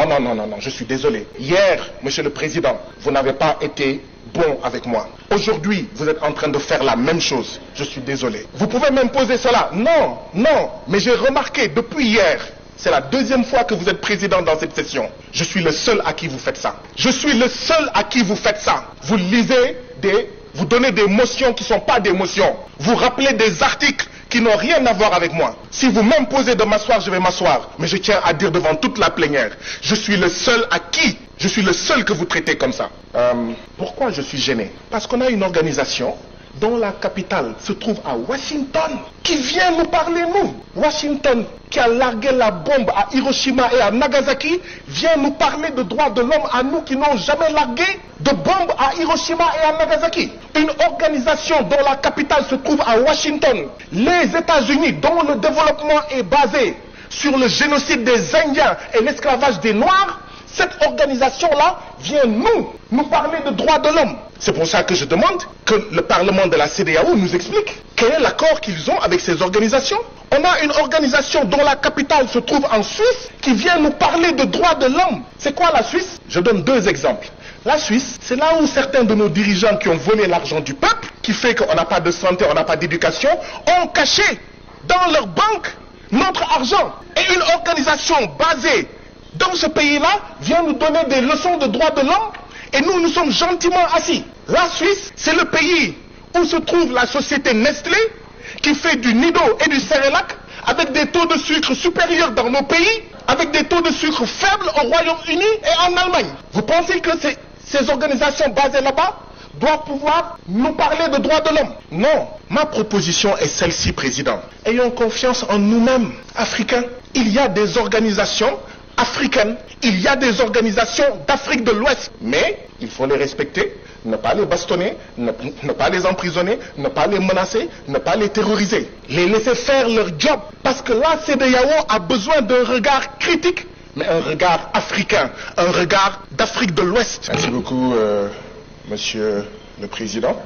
Non, non, non, non, non, je suis désolé. Hier, Monsieur le Président, vous n'avez pas été bon avec moi. Aujourd'hui, vous êtes en train de faire la même chose. Je suis désolé. Vous pouvez m'imposer cela? Non, non. Mais j'ai remarqué depuis hier, c'est la deuxième fois que vous êtes président dans cette session. Je suis le seul à qui vous faites ça. Je suis le seul à qui vous faites ça. Vous lisez vous donnez des motions qui ne sont pas des motions. Vous rappelez des articles qui n'ont rien à voir avec moi. Si vous m'imposez de m'asseoir, je vais m'asseoir. Mais je tiens à dire devant toute la plénière, je suis le seul je suis le seul que vous traitez comme ça. Pourquoi je suis gêné? Parce qu'on a une organisation dont la capitale se trouve à Washington, qui vient nous parler, nous. Washington, qui a largué la bombe à Hiroshima et à Nagasaki, vient nous parler de droits de l'homme à nous qui n'ont jamais largué de bombe à Hiroshima et à Nagasaki. Une organisation dont la capitale se trouve à Washington. Les États-Unis, dont le développement est basé sur le génocide des Indiens et l'esclavage des Noirs, cette organisation-là vient nous parler de droits de l'homme. C'est pour ça que je demande que le Parlement de la CEDEAO nous explique quel est l'accord qu'ils ont avec ces organisations. On a une organisation dont la capitale se trouve en Suisse qui vient nous parler de droits de l'homme. C'est quoi la Suisse? Je donne deux exemples. La Suisse, c'est là où certains de nos dirigeants qui ont volé l'argent du peuple, qui fait qu'on n'a pas de santé, on n'a pas d'éducation, ont caché dans leur banque notre argent. Et une organisation basée dans ce pays-là vient nous donner des leçons de droits de l'homme et nous sommes gentiment assis. La Suisse, c'est le pays où se trouve la société Nestlé qui fait du Nido et du Cerelac avec des taux de sucre supérieurs dans nos pays, avec des taux de sucre faibles au Royaume-Uni et en Allemagne. Vous pensez que ces organisations basées là-bas doivent pouvoir nous parler de droits de l'homme? Non. Ma proposition est celle-ci, Président. Ayons confiance en nous-mêmes, Africains. Il y a des organisations africaines, il y a des organisations d'Afrique de l'Ouest, mais il faut les respecter, ne pas les bastonner, ne pas les emprisonner, ne pas les menacer, ne pas les terroriser, les laisser faire leur job, parce que la CEDEAO a besoin d'un regard critique, mais un regard africain, un regard d'Afrique de l'Ouest. Merci beaucoup, Monsieur le Président.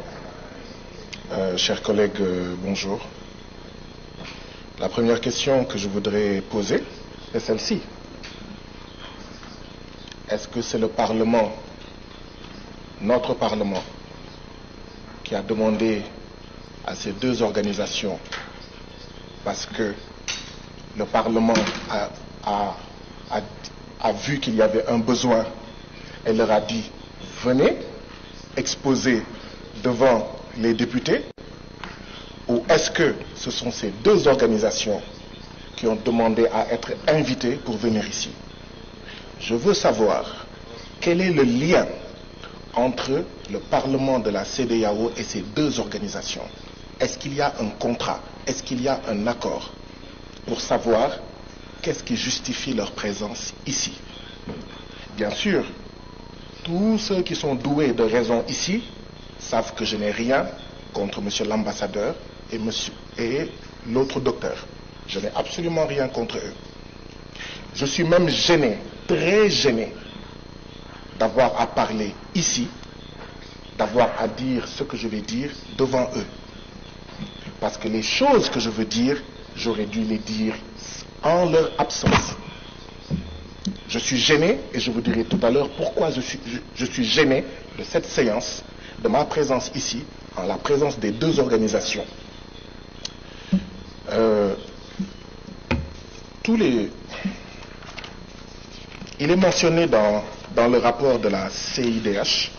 Chers collègues, bonjour. La première question que je voudrais poser est celle-ci. Est-ce que c'est le Parlement, notre Parlement, qui a demandé à ces deux organisations, parce que le Parlement a vu qu'il y avait un besoin et leur a dit « venez exposer devant les députés » ou est-ce que ce sont ces deux organisations qui ont demandé à être invitées pour venir ici? Je veux savoir quel est le lien entre le Parlement de la CEDEAO et ces deux organisations. Est-ce qu'il y a un contrat? Est-ce qu'il y a un accord pour savoir qu'est-ce qui justifie leur présence ici? Bien sûr, tous ceux qui sont doués de raison ici savent que je n'ai rien contre monsieur l'ambassadeur et l'autre docteur. Je n'ai absolument rien contre eux. Je suis même gêné, très gêné, d'avoir à parler ici, d'avoir à dire ce que je vais dire devant eux. Parce que les choses que je veux dire, j'aurais dû les dire en leur absence. Je suis gêné, et je vous dirai tout à l'heure pourquoi je suis gêné de cette séance, de ma présence ici, en la présence des deux organisations. Il est mentionné dans le rapport de la CIDH,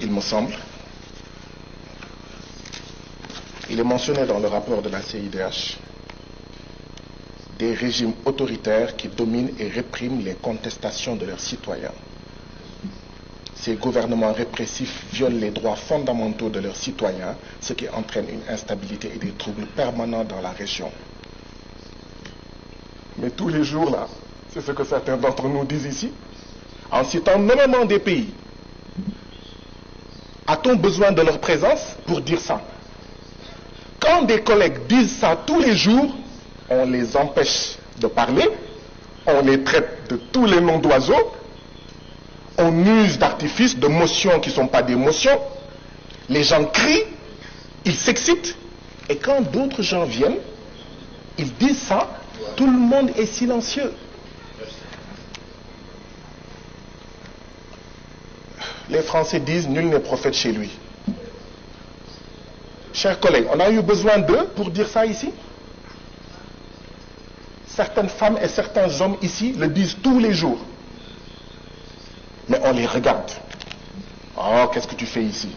il me semble. Il est mentionné dans le rapport de la CIDH des régimes autoritaires qui dominent et répriment les contestations de leurs citoyens. Ces gouvernements répressifs violent les droits fondamentaux de leurs citoyens, ce qui entraîne une instabilité et des troubles permanents dans la région. Mais tous les jours, là, c'est ce que certains d'entre nous disent ici, en citant nommément des pays. A-t-on besoin de leur présence pour dire ça? Quand des collègues disent ça tous les jours, on les empêche de parler, on les traite de tous les noms d'oiseaux, on use d'artifices, de motions qui ne sont pas des motions, les gens crient, ils s'excitent, et quand d'autres gens viennent, ils disent ça, tout le monde est silencieux. Les Français disent nul n'est prophète chez lui. Chers collègues, on a eu besoin d'eux pour dire ça ici. Certaines femmes et certains hommes ici le disent tous les jours. Mais on les regarde. Oh, qu'est-ce que tu fais ici?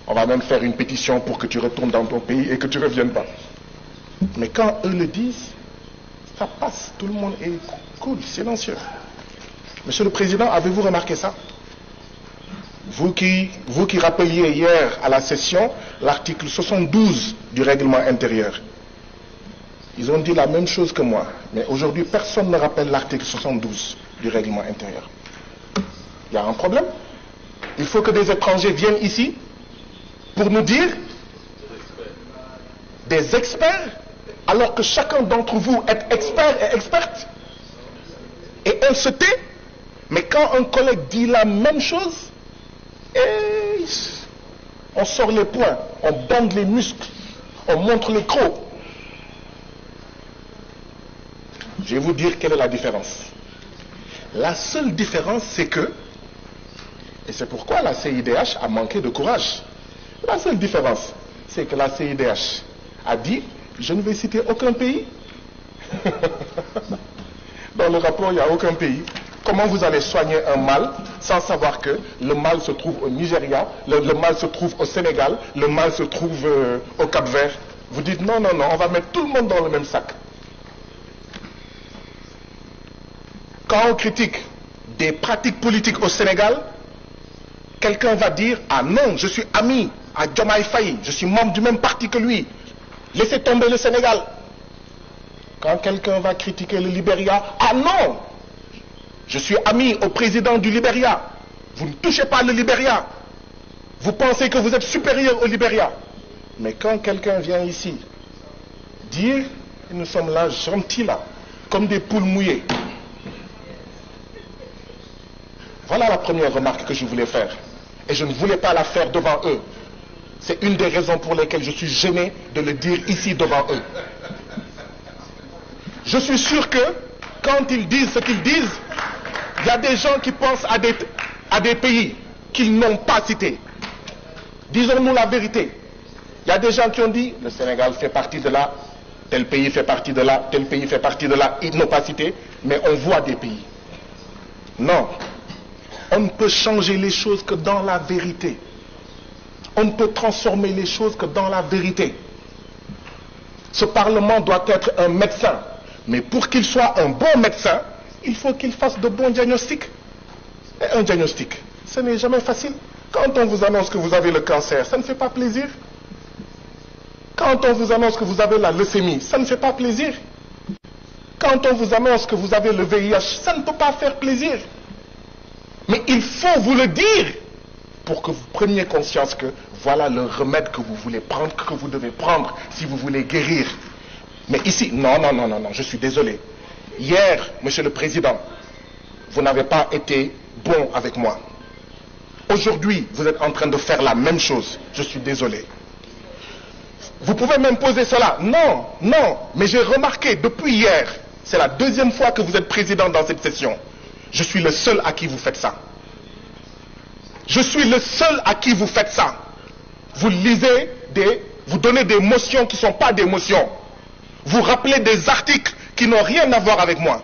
On va même faire une pétition pour que tu retournes dans ton pays et que tu ne reviennes pas. Mais quand eux le disent, ça passe. Tout le monde est cool, silencieux. Monsieur le Président, avez-vous remarqué ça? Vous qui rappeliez hier à la session l'article 72 du règlement intérieur. Ils ont dit la même chose que moi. Mais aujourd'hui, personne ne rappelle l'article 72 du règlement intérieur. Il y a un problème. Il faut que des étrangers viennent ici pour nous dire des experts, alors que chacun d'entre vous est expert et experte. Et on se tait. Mais quand un collègue dit la même chose, on sort les poings, on bande les muscles, on montre les crocs. Je vais vous dire quelle est la différence. La seule différence, c'est que, et c'est pourquoi la CIDH a manqué de courage. La seule différence, c'est que la CIDH a dit, je ne vais citer aucun pays. Dans le rapport, il n'y a aucun pays. Comment vous allez soigner un mal sans savoir que le mal se trouve au Nigeria, le mal se trouve au Sénégal, le mal se trouve au Cap-Vert? Vous dites non, non, non, on va mettre tout le monde dans le même sac. Quand on critique des pratiques politiques au Sénégal, quelqu'un va dire, ah non, je suis ami à Diomaye Faye, je suis membre du même parti que lui, laissez tomber le Sénégal. Quand quelqu'un va critiquer le Libéria, ah non, je suis ami au président du Libéria, vous ne touchez pas le Libéria, vous pensez que vous êtes supérieur au Libéria. Mais quand quelqu'un vient ici dire, nous sommes là gentils là, comme des poules mouillées. Voilà la première remarque que je voulais faire. Et je ne voulais pas la faire devant eux. C'est une des raisons pour lesquelles je suis gêné de le dire ici devant eux. Je suis sûr que quand ils disent ce qu'ils disent, il y a des gens qui pensent à des pays qu'ils n'ont pas cités. Disons-nous la vérité. Il y a des gens qui ont dit, le Sénégal fait partie de là, tel pays fait partie de là, tel pays fait partie de là, ils n'ont pas cité, mais on voit des pays. Non. On ne peut changer les choses que dans la vérité. On ne peut transformer les choses que dans la vérité. Ce Parlement doit être un médecin. Mais pour qu'il soit un bon médecin, il faut qu'il fasse de bons diagnostics. Et un diagnostic, ce n'est jamais facile. Quand on vous annonce que vous avez le cancer, ça ne fait pas plaisir. Quand on vous annonce que vous avez la leucémie, ça ne fait pas plaisir. Quand on vous annonce que vous avez le VIH, ça ne peut pas faire plaisir. Mais il faut vous le dire pour que vous preniez conscience que voilà le remède que vous voulez prendre, que vous devez prendre si vous voulez guérir. Mais ici, non, non, non, non, non, je suis désolé. Hier, Monsieur le Président, vous n'avez pas été bon avec moi. Aujourd'hui, vous êtes en train de faire la même chose. Je suis désolé. Vous pouvez m'imposer cela. Non, non, mais j'ai remarqué depuis hier, c'est la deuxième fois que vous êtes président dans cette session. Je suis le seul à qui vous faites ça. Je suis le seul à qui vous faites ça. Vous lisez vous donnez des motions qui ne sont pas des motions. Vous rappelez des articles qui n'ont rien à voir avec moi.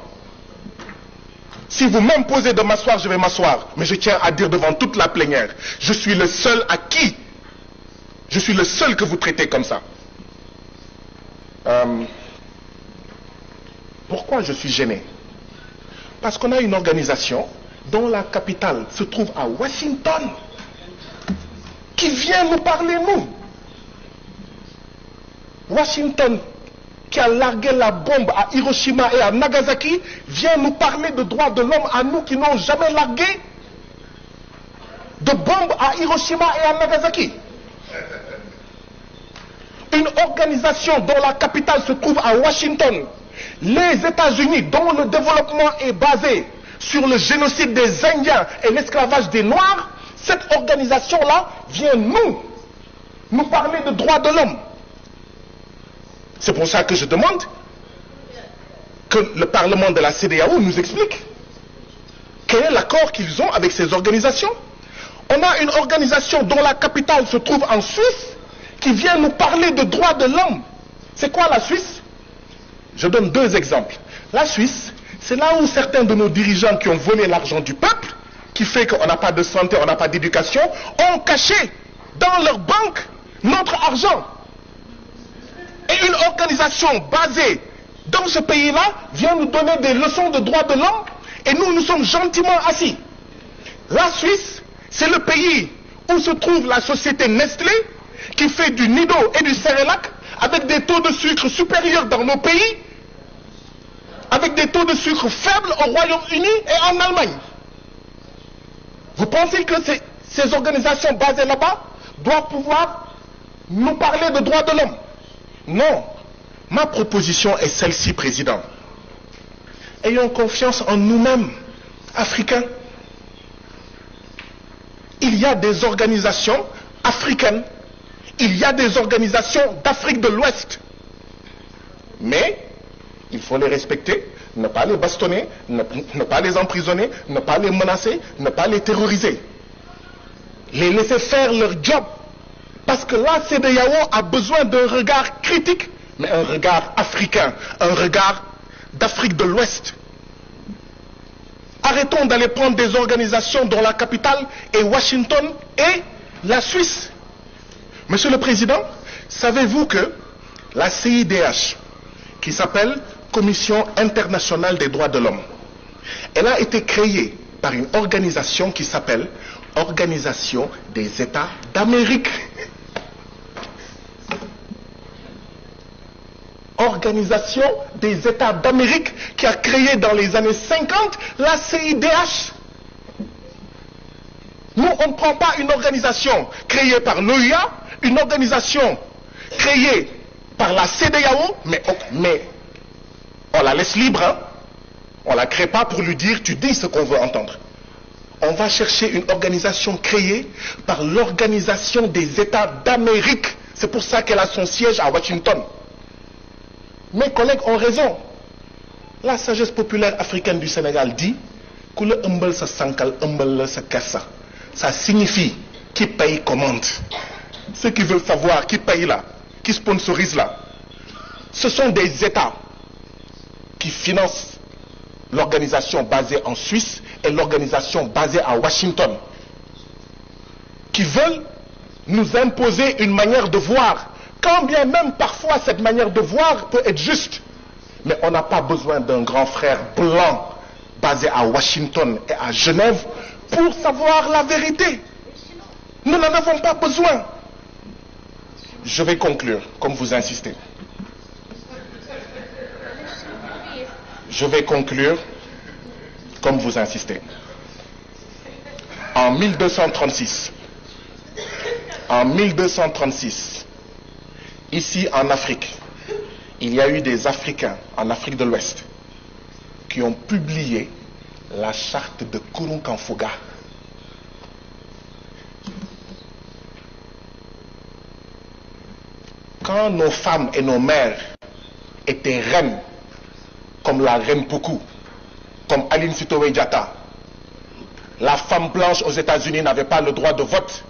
Si vous m'imposez de m'asseoir, je vais m'asseoir. Mais je tiens à dire devant toute la plénière, je suis le seul à qui, je suis le seul que vous traitez comme ça. Pourquoi je suis gêné? Parce qu'on a une organisation dont la capitale se trouve à Washington, qui vient nous parler, nous. Washington, qui a largué la bombe à Hiroshima et à Nagasaki, vient nous parler de droits de l'homme à nous qui n'ont jamais largué de bombes à Hiroshima et à Nagasaki. Une organisation dont la capitale se trouve à Washington, les États-Unis, dont le développement est basé sur le génocide des Indiens et l'esclavage des Noirs, cette organisation-là vient nous parler de droits de l'homme. C'est pour ça que je demande que le Parlement de la CEDEAO nous explique quel est l'accord qu'ils ont avec ces organisations. On a une organisation dont la capitale se trouve en Suisse qui vient nous parler de droits de l'homme. C'est quoi la Suisse? Je donne deux exemples. La Suisse, c'est là où certains de nos dirigeants qui ont volé l'argent du peuple, qui fait qu'on n'a pas de santé, on n'a pas d'éducation, ont caché dans leur banque notre argent. Et une organisation basée dans ce pays-là vient nous donner des leçons de droits de l'homme et nous sommes gentiment assis. La Suisse, c'est le pays où se trouve la société Nestlé qui fait du Nido et du Cerelac avec des taux de sucre supérieurs dans nos pays, avec des taux de sucre faibles au Royaume-Uni et en Allemagne. Vous pensez que ces organisations basées là-bas doivent pouvoir nous parler de droits de l'homme? Non. Ma proposition est celle-ci, Président. Ayons confiance en nous-mêmes, Africains. Il y a des organisations africaines. Il y a des organisations d'Afrique de l'Ouest. Mais il faut les respecter, ne pas les bastonner, ne pas les emprisonner, ne pas les menacer, ne pas les terroriser. Les laisser faire leur job. Parce que la CEDEAO a besoin d'un regard critique, mais un regard africain, un regard d'Afrique de l'Ouest. Arrêtons d'aller prendre des organisations dont la capitale est Washington et la Suisse. Monsieur le Président, savez-vous que la CIDH, qui s'appelle Commission internationale des droits de l'homme, elle a été créée par une organisation qui s'appelle Organisation des États d'Amérique. Organisation des États d'Amérique qui a créé dans les années 50 la CIDH. Nous, on ne prend pas une organisation créée par l'OIA, une organisation créée par la CEDEAO, mais on la laisse libre. Hein? On ne la crée pas pour lui dire, tu dis ce qu'on veut entendre. On va chercher une organisation créée par l'Organisation des États d'Amérique. C'est pour ça qu'elle a son siège à Washington. Mes collègues ont raison. La sagesse populaire africaine du Sénégal dit que le umbel sa sankal, umbel sa kassa. Ça signifie qui paye commande. Ceux qui veulent savoir qui paye là, qui sponsorise là, ce sont des États qui financent l'organisation basée en Suisse et l'organisation basée à Washington, qui veulent nous imposer une manière de voir, quand bien même parfois cette manière de voir peut être juste. Mais on n'a pas besoin d'un grand frère blanc basé à Washington et à Genève pour savoir la vérité. Nous n'en avons pas besoin. Je vais conclure, comme vous insistez. Je vais conclure, comme vous insistez. En 1236, ici en Afrique, il y a eu des Africains en Afrique de l'Ouest qui ont publié la charte de Kurunkanfuga. Quand nos femmes et nos mères étaient reines, comme la reine Poukou, comme Aline Sitoé Diatta, la femme blanche aux États-Unis n'avait pas le droit de vote.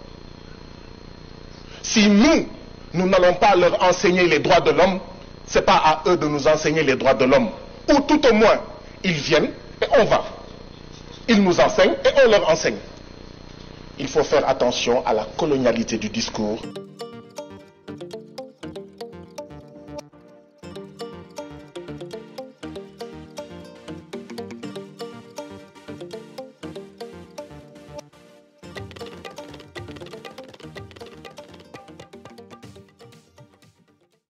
Si nous n'allons pas leur enseigner les droits de l'homme, ce n'est pas à eux de nous enseigner les droits de l'homme. Ou tout au moins, ils viennent et on va. Ils nous enseignent et on leur enseigne. Il faut faire attention à la colonialité du discours.